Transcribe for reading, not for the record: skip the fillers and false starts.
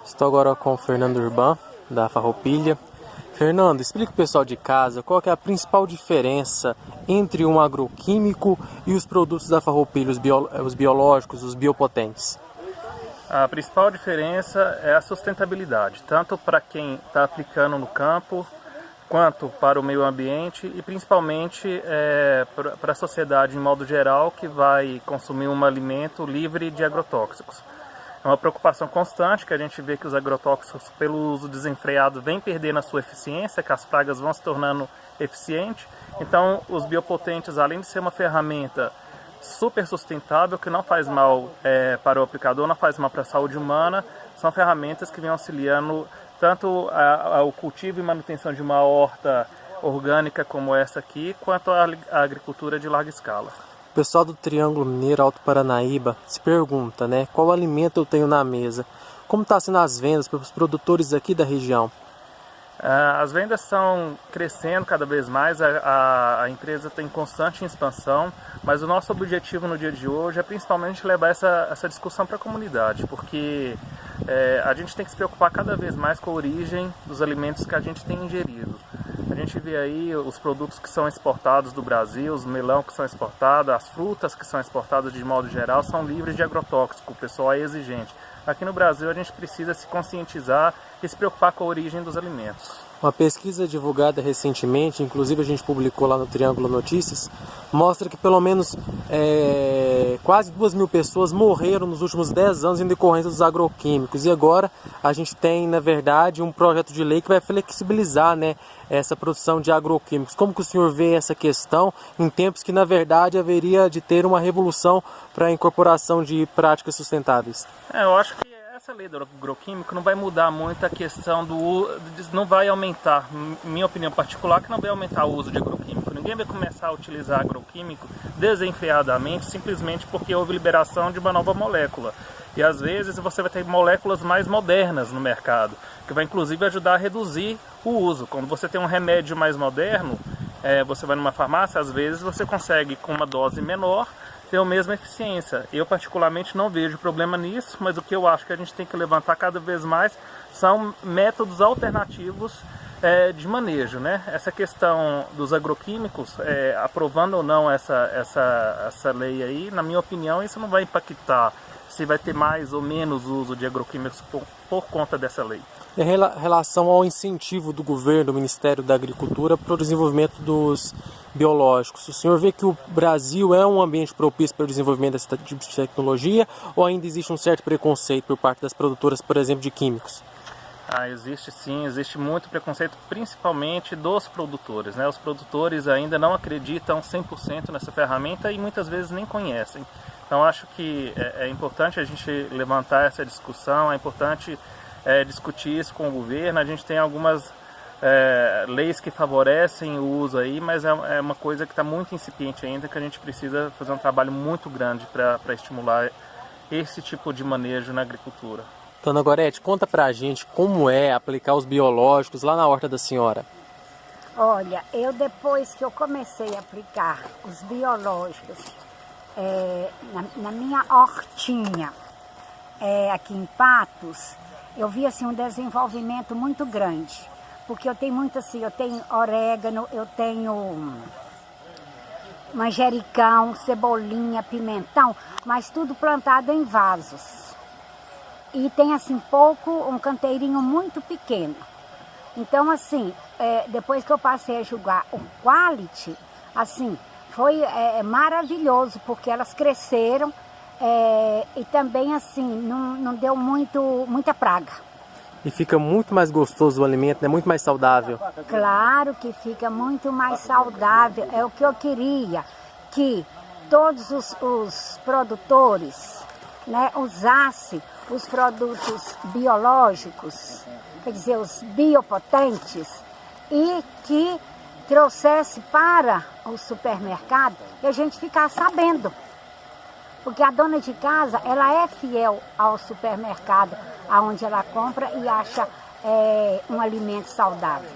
Estou agora com o Fernando Urban, da Farroupilha. Fernando, explica para o pessoal de casa qual que é a principal diferença entre um agroquímico e os produtos da Farroupilha, os biológicos, os biopotentes. A principal diferença é a sustentabilidade, tanto para quem está aplicando no campo, quanto para o meio ambiente e principalmente para a sociedade em modo geral que vai consumir um alimento livre de agrotóxicos. É uma preocupação constante que a gente vê que os agrotóxicos, pelo uso desenfreado, vêm perdendo a sua eficiência, que as pragas vão se tornando eficientes. Então, os biopotentes, além de ser uma ferramenta super sustentável, que não faz mal para o aplicador, não faz mal para a saúde humana, são ferramentas que vêm auxiliando tanto ao cultivo e manutenção de uma horta orgânica como essa aqui, quanto à agricultura de larga escala. O pessoal do Triângulo Mineiro Alto Paranaíba se pergunta, qual alimento eu tenho na mesa? Como está sendo as vendas para os produtores aqui da região? As vendas estão crescendo cada vez mais, a empresa está em constante expansão, mas o nosso objetivo no dia de hoje é principalmente levar essa discussão para a comunidade, porque a gente tem que se preocupar cada vez mais com a origem dos alimentos que a gente tem ingerido. A gente vê aí os produtos que são exportados do Brasil, os melão que são exportados, as frutas que são exportadas de modo geral são livres de agrotóxico, o pessoal é exigente. Aqui no Brasil a gente precisa se conscientizar e se preocupar com a origem dos alimentos. Uma pesquisa divulgada recentemente, inclusive a gente publicou lá no Triângulo Notícias, mostra que pelo menos quase 2.000 pessoas morreram nos últimos 10 anos em decorrência dos agroquímicos. E agora a gente tem, na verdade, um projeto de lei que vai flexibilizar essa produção de agroquímicos. Como que o senhor vê essa questão em tempos que, na verdade, haveria de ter uma revolução para a incorporação de práticas sustentáveis? Eu acho que essa lei do agroquímico não vai mudar muito a questão não vai aumentar, minha opinião particular, que não vai aumentar o uso de agroquímico. Ninguém vai começar a utilizar agroquímico desenfreadamente simplesmente porque houve liberação de uma nova molécula. E às vezes você vai ter moléculas mais modernas no mercado, que vai inclusive ajudar a reduzir o uso. Quando você tem um remédio mais moderno, você vai numa farmácia, às vezes você consegue com uma dose menor ter a mesma eficiência. Eu particularmente não vejo problema nisso, mas o que eu acho que a gente tem que levantar cada vez mais são métodos alternativos de manejo, Essa questão dos agroquímicos, aprovando ou não essa lei aí, na minha opinião, isso não vai impactar se vai ter mais ou menos uso de agroquímicos por conta dessa lei. Em relação ao incentivo do governo, do Ministério da Agricultura para o desenvolvimento dos biológicos, o senhor vê que o Brasil é um ambiente propício para o desenvolvimento desse tipo de tecnologia ou ainda existe um certo preconceito por parte das produtoras, por exemplo, de químicos? Existe sim, existe muito preconceito, principalmente dos produtores, Os produtores ainda não acreditam 100% nessa ferramenta e muitas vezes nem conhecem. Então acho que é importante a gente levantar essa discussão, é importante discutir isso com o governo. A gente tem algumas leis que favorecem o uso aí, mas é uma coisa que está muito incipiente ainda, que a gente precisa fazer um trabalho muito grande para estimular esse tipo de manejo na agricultura. Dona Gorete, conta pra gente como é aplicar os biológicos lá na horta da senhora. Olha, depois que eu comecei a aplicar os biológicos na minha hortinha, aqui em Patos, eu vi assim um desenvolvimento muito grande, porque eu tenho muito assim, eu tenho orégano, eu tenho manjericão, cebolinha, pimentão, mas tudo plantado em vasos. E tem assim um canteirinho muito pequeno. Então assim, depois que eu passei a julgar o quality, assim, foi maravilhoso, porque elas cresceram e também assim, não deu muita praga. E fica muito mais gostoso o alimento, muito mais saudável. Claro que fica muito mais saudável. É o que eu queria, que todos os produtores usassem os produtos biológicos, quer dizer, os biopotentes, e que trouxesse para o supermercado e a gente ficar sabendo. Porque a dona de casa, ela é fiel ao supermercado, aonde ela compra e acha um alimento saudável.